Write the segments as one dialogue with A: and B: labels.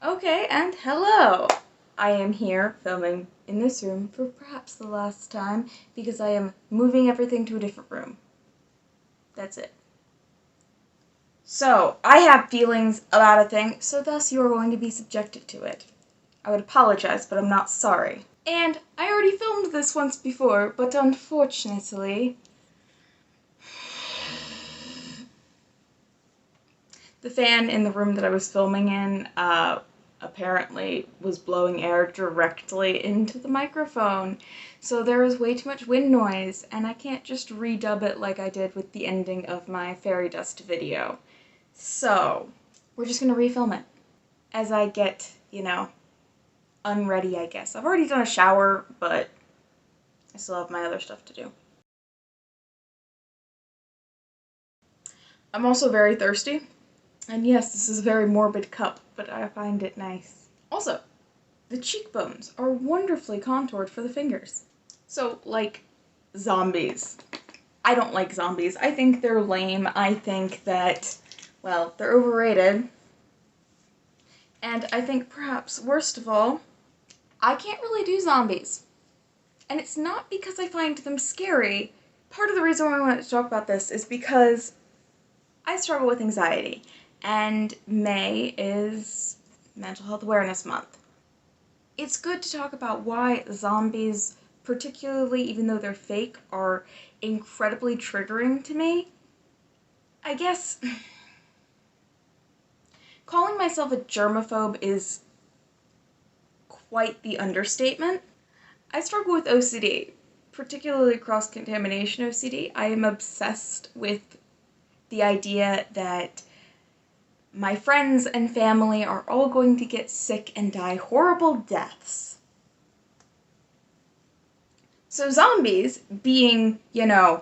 A: Okay, and hello! I am here filming in this room for perhaps the last time because I am moving everything to a different room. That's it. So, I have feelings about a thing, so thus you are going to be subjected to it. I would apologize, but I'm not sorry. And I already filmed this once before, but unfortunately, the fan in the room that I was filming in apparently was blowing air directly into the microphone. So there was way too much wind noise, and I can't just redub it like I did with the ending of my fairy dust video. So, we're just gonna refilm it as I get, unready, I guess. I've already done a shower, but I still have my other stuff to do. I'm also very thirsty. And yes, this is a very morbid cup, but I find it nice. Also, the cheekbones are wonderfully contoured for the fingers. So, like, zombies. I don't like zombies. I think they're lame. I think that, well, they're overrated. And I think perhaps, worst of all, I can't really do zombies. And it's not because I find them scary. Part of the reason why I wanted to talk about this is because I struggle with anxiety. And May is Mental Health Awareness Month. It's good to talk about why zombies, particularly even though they're fake, are incredibly triggering to me. I guess calling myself a germaphobe is quite the understatement. I struggle with OCD, particularly cross-contamination OCD. I am obsessed with the idea that my friends and family are all going to get sick and die horrible deaths. So zombies being, the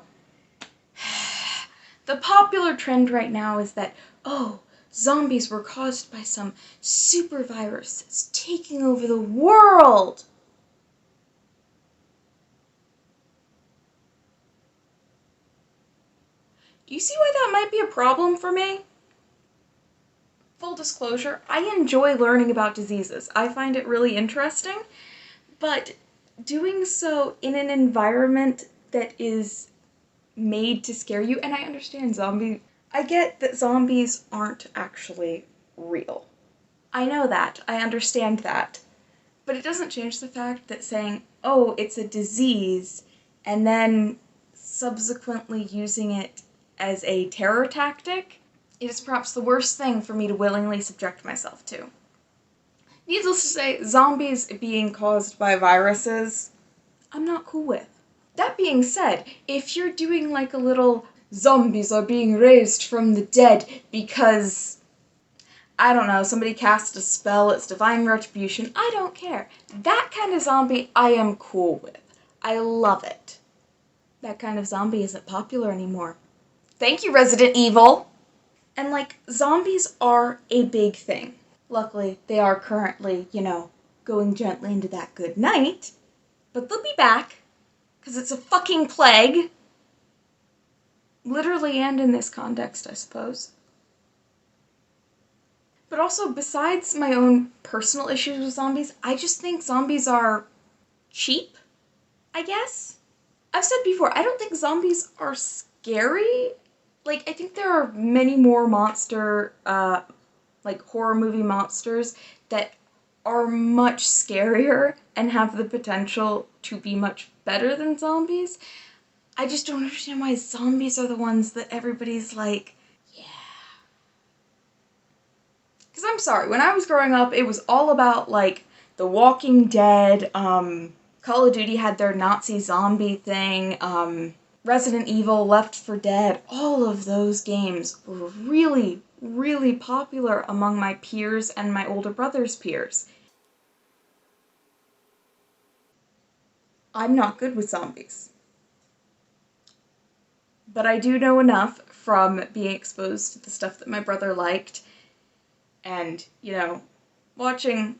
A: popular trend right now is that, oh, zombies were caused by some super virus that's taking over the world. Do you see why that might be a problem for me? Full disclosure, I enjoy learning about diseases. I find it really interesting, but doing so in an environment that is made to scare you, and I understand I get that zombies aren't actually real. I know that, I understand that, but it doesn't change the fact that saying, oh, it's a disease, and then subsequently using it as a terror tactic is perhaps the worst thing for me to willingly subject myself to. Needless to say, zombies being caused by viruses, I'm not cool with. That being said, if you're doing like a little zombies are being raised from the dead because, I don't know, somebody cast a spell, it's divine retribution, I don't care. That kind of zombie I am cool with. I love it. That kind of zombie isn't popular anymore. Thank you, Resident Evil! And like, zombies are a big thing. Luckily, they are currently, going gently into that good night. But they'll be back, because it's a fucking plague. Literally and in this context, I suppose. But also, besides my own personal issues with zombies, I just think zombies are cheap, I guess? I've said before, I don't think zombies are scary. Like, I think there are many more horror movie monsters that are much scarier and have the potential to be much better than zombies. I just don't understand why zombies are the ones that everybody's like, yeah. Because I'm sorry, when I was growing up, it was all about, like, The Walking Dead, Call of Duty had their Nazi zombie thing, Resident Evil, Left 4 Dead, all of those games were really, really popular among my peers and my older brother's peers. I'm not good with zombies. But I do know enough from being exposed to the stuff that my brother liked and, watching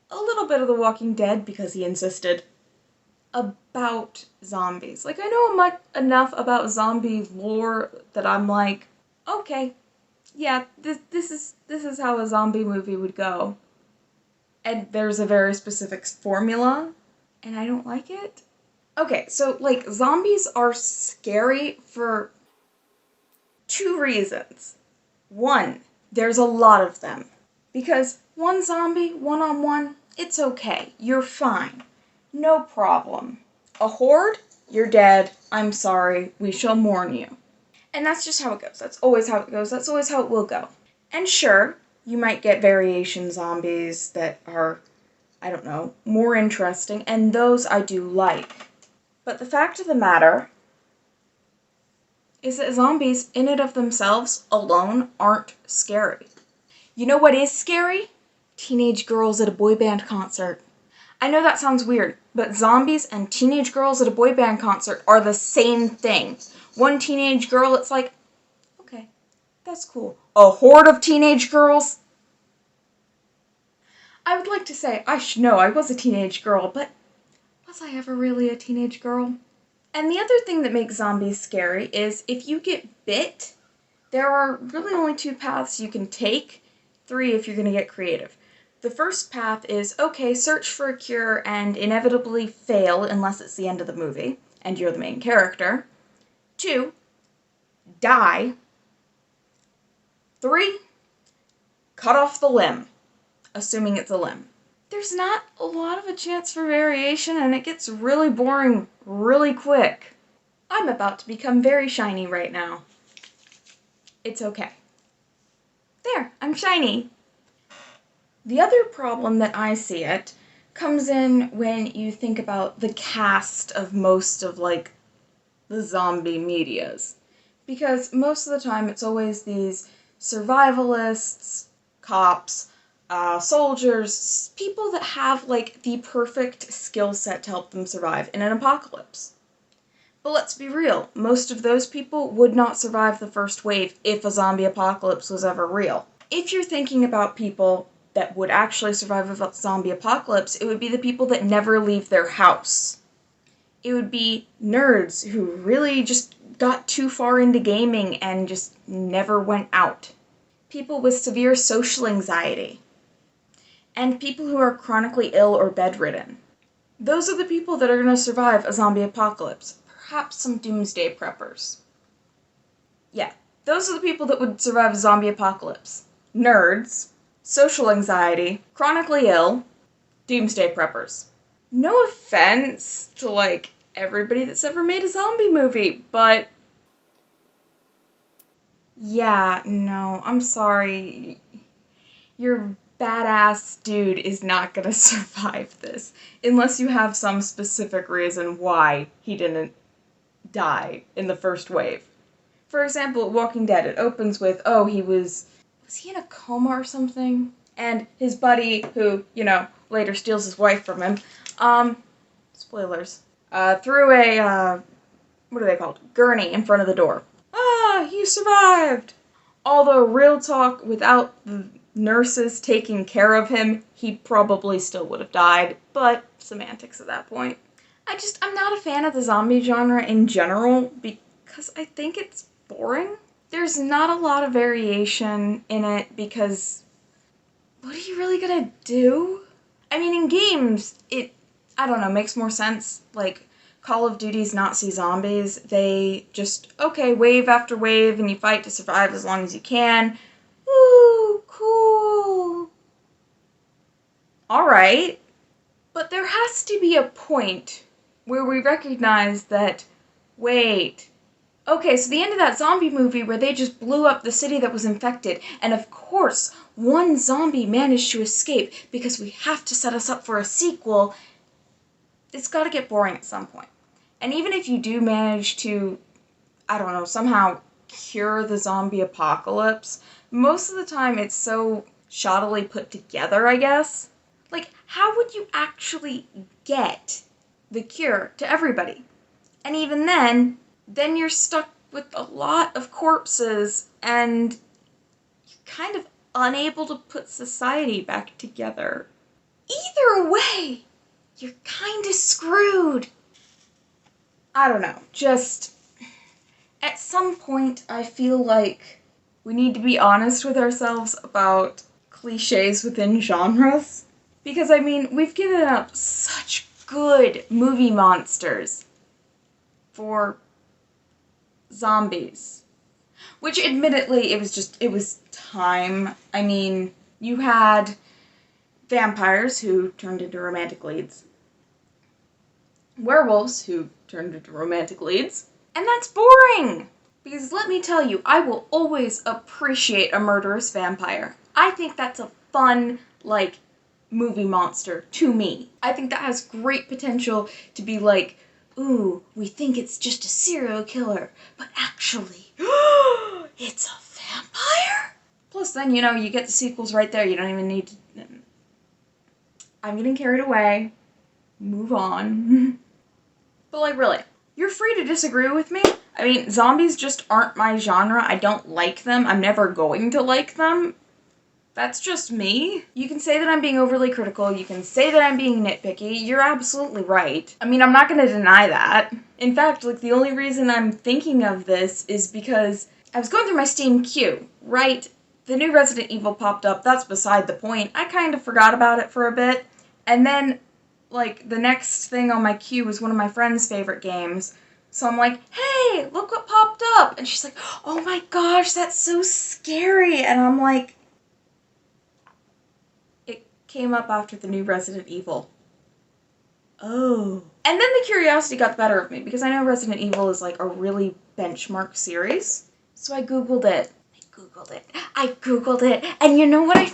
A: a little bit of The Walking Dead because he insisted, about zombies. Like, I know enough about zombie lore that I'm okay, yeah, this is how a zombie movie would go. and there's a very specific formula, and I don't like it. Okay, so, like, zombies are scary for 2 reasons. One, there's a lot of them. Because one zombie, one-on-one, it's okay. You're fine. No problem. A horde? You're dead. I'm sorry. We shall mourn you. And that's just how it goes. That's always how it goes. That's always how it will go. And sure, you might get variation zombies that are, I don't know, more interesting, and those I do like. But the fact of the matter is that zombies, in and of themselves, alone, aren't scary. You know what is scary? Teenage girls at a boy band concert. I know that sounds weird, but zombies and teenage girls at a boy band concert are the same thing. One teenage girl, it's like, okay, that's cool. A horde of teenage girls? I would like to say, I should know I was a teenage girl, but was I ever really a teenage girl? And the other thing that makes zombies scary is if you get bit, there are really only 2 paths you can take, 3 if you're going to get creative. The first path is, okay, search for a cure and inevitably fail unless it's the end of the movie and you're the main character. 2, die. 3, cut off the limb, assuming it's a limb. There's not a lot of a chance for variation, and it gets really boring really quick. I'm about to become very shiny right now. It's okay. There, I'm shiny. The other problem that I see it comes in when you think about the cast of most of, like, the zombie medias. Because most of the time it's always these survivalists, cops, soldiers, people that have, like, the perfect skill set to help them survive in an apocalypse. But let's be real, most of those people would not survive the first wave if a zombie apocalypse was ever real. If you're thinking about people that would actually survive a zombie apocalypse, it would be the people that never leave their house. It would be nerds who really just got too far into gaming and just never went out. People with severe social anxiety. And people who are chronically ill or bedridden. Those are the people that are going to survive a zombie apocalypse. Perhaps some doomsday preppers. Yeah, those are the people that would survive a zombie apocalypse. Nerds, social anxiety, chronically ill, doomsday preppers. No offense to, like, everybody that's ever made a zombie movie, but yeah, no, I'm sorry. Your badass dude is not gonna survive this, unless you have some specific reason why he didn't die in the first wave. For example, Walking Dead, it opens with, oh, was he in a coma or something? And his buddy, who, later steals his wife from him, spoilers, threw a, what are they called? Gurney in front of the door. Ah, he survived! Although, real talk, without the nurses taking care of him, he probably still would have died, but semantics at that point. I'm not a fan of the zombie genre in general, because I think it's boring. There's not a lot of variation in it, because what are you really gonna do? I mean, in games, I don't know, makes more sense. Like, Call of Duty's Nazi zombies, they just, okay, wave after wave, and you fight to survive as long as you can. Woo, cool. Alright. But there has to be a point where we recognize that, wait, okay, so the end of that zombie movie where they just blew up the city that was infected, and of course, one zombie managed to escape because we have to set us up for a sequel, it's gotta get boring at some point. And even if you do manage to, I don't know, somehow cure the zombie apocalypse, most of the time it's so shoddily put together, I guess. Like, how would you actually get the cure to everybody? And even then you're stuck with a lot of corpses, and you're kind of unable to put society back together. Either way, you're kinda screwed. I don't know, just at some point I feel like we need to be honest with ourselves about cliches within genres, Because, I mean, we've given up such good movie monsters for zombies. Which, admittedly, it was time. I mean, you had vampires who turned into romantic leads. Werewolves who turned into romantic leads. And that's boring! Because let me tell you, I will always appreciate a murderous vampire. I think that's a fun, like, movie monster to me. I think that has great potential to be like, ooh, we think it's just a serial killer, but actually, it's a vampire? Plus then, you know, you get the sequels right there. You don't even need to... I'm getting carried away. Move on. But, like, really, you're free to disagree with me. I mean, zombies just aren't my genre. I don't like them. I'm never going to like them. That's just me. You can say that I'm being overly critical. You can say that I'm being nitpicky. You're absolutely right. I mean, I'm not gonna deny that. In fact, like, the only reason I'm thinking of this is because I was going through my Steam queue, right? The new Resident Evil popped up. That's beside the point. I kind of forgot about it for a bit. And then, like, the next thing on my queue was one of my friend's favorite games. So I'm like, hey, look what popped up. And she's like, oh my gosh, that's so scary. And I'm like, it came up after the new Resident Evil. Oh. And then the curiosity got the better of me because I know Resident Evil is like a really benchmark series. So I Googled it. I Googled it. And you know what I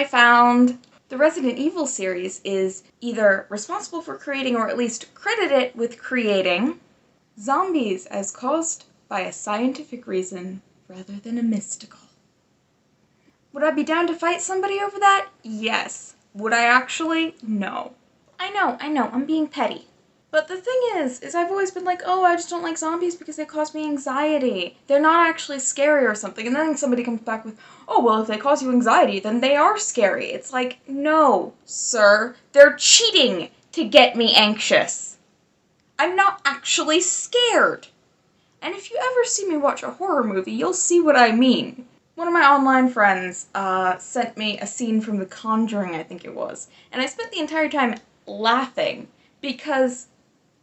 A: found? The Resident Evil series is either responsible for creating, or at least credited with creating, zombies as caused by a scientific reason rather than a mystical. Would I be down to fight somebody over that? Yes. Would I actually? No. I know, I'm being petty. But the thing is I've always been like, oh, I just don't like zombies because they cause me anxiety. They're not actually scary or something. And then somebody comes back with, oh, well, if they cause you anxiety, then they are scary. It's like, no, sir. They're cheating to get me anxious. I'm not actually scared. And if you ever see me watch a horror movie, you'll see what I mean. One of my online friends sent me a scene from The Conjuring, I think it was. And I spent the entire time laughing because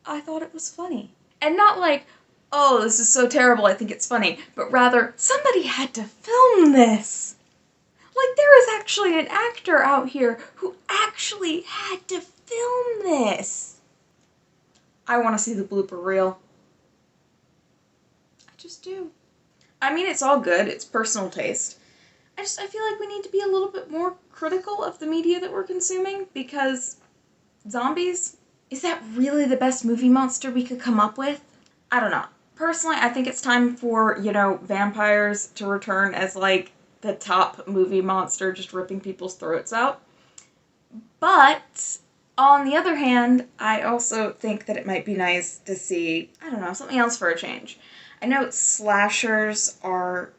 A: I thought it was funny. And not like, oh, this is so terrible, I think it's funny, but rather, somebody had to film this. Like, there is actually an actor out here who actually had to film this. I want to see the blooper reel. I just do. I mean, it's all good, it's personal taste. I feel like we need to be a little bit more critical of the media that we're consuming, because zombies, is that really the best movie monster we could come up with? I don't know. Personally, I think it's time for, you know, vampires to return as, like, the top movie monster just ripping people's throats out. But, on the other hand, I also think that it might be nice to see, I don't know, something else for a change. I know slashers are,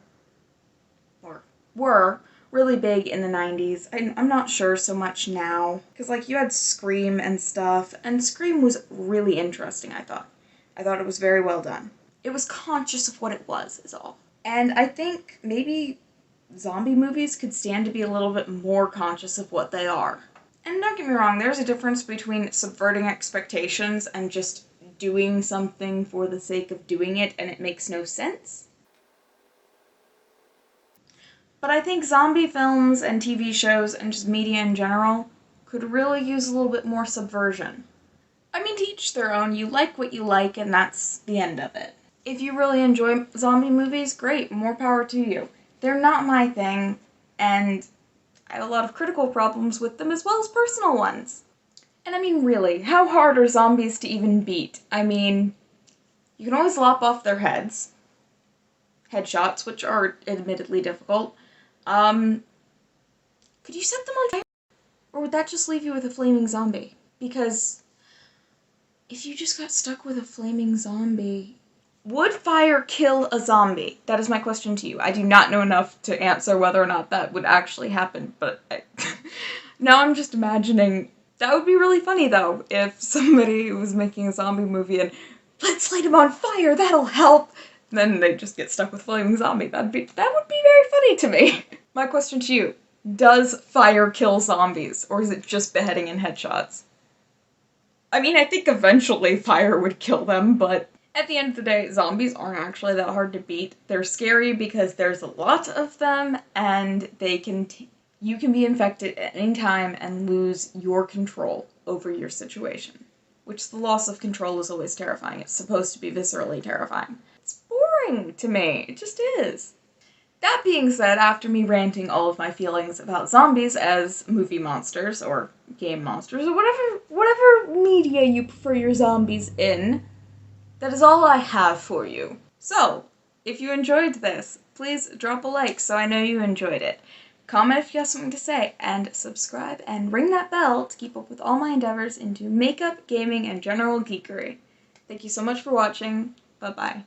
A: or were, really big in the 90s. I'm not sure so much now. Because, like, you had Scream and stuff, and Scream was really interesting, I thought. I thought it was very well done. It was conscious of what it was, is all. And I think maybe zombie movies could stand to be a little bit more conscious of what they are. And don't get me wrong, there's a difference between subverting expectations and just doing something for the sake of doing it and it makes no sense. But I think zombie films and TV shows and just media in general could really use a little bit more subversion. I mean, to each their own. You like what you like, and that's the end of it. If you really enjoy zombie movies, great, more power to you. They're not my thing, and I have a lot of critical problems with them as well as personal ones. And I mean, really, how hard are zombies to even beat? I mean, you can always lop off their heads. Headshots, which are admittedly difficult. Could you set them on fire? Or would that just leave you with a flaming zombie? Because if you just got stuck with a flaming zombie, would fire kill a zombie? That is my question to you. I do not know enough to answer whether or not that would actually happen, but now I'm just imagining, that would be really funny though, if somebody was making a zombie movie and, let's light him on fire, that'll help! Then they just get stuck with flaming zombie. That would be very funny to me. My question to you, Does fire kill zombies, or is it just beheading and headshots? I mean, I think eventually fire would kill them, but at the end of the day, zombies aren't actually that hard to beat. They're scary because there's a lot of them, and you can be infected at any time and lose your control over your situation. Which the loss of control is always terrifying. It's supposed to be viscerally terrifying. It's boring to me. It just is. That being said, after me ranting all of my feelings about zombies as movie monsters, or game monsters, or whatever media you prefer your zombies in, that is all I have for you. So, if you enjoyed this, please drop a like so I know you enjoyed it. Comment if you have something to say, and subscribe and ring that bell to keep up with all my endeavors into makeup, gaming, and general geekery. Thank you so much for watching. Bye-bye.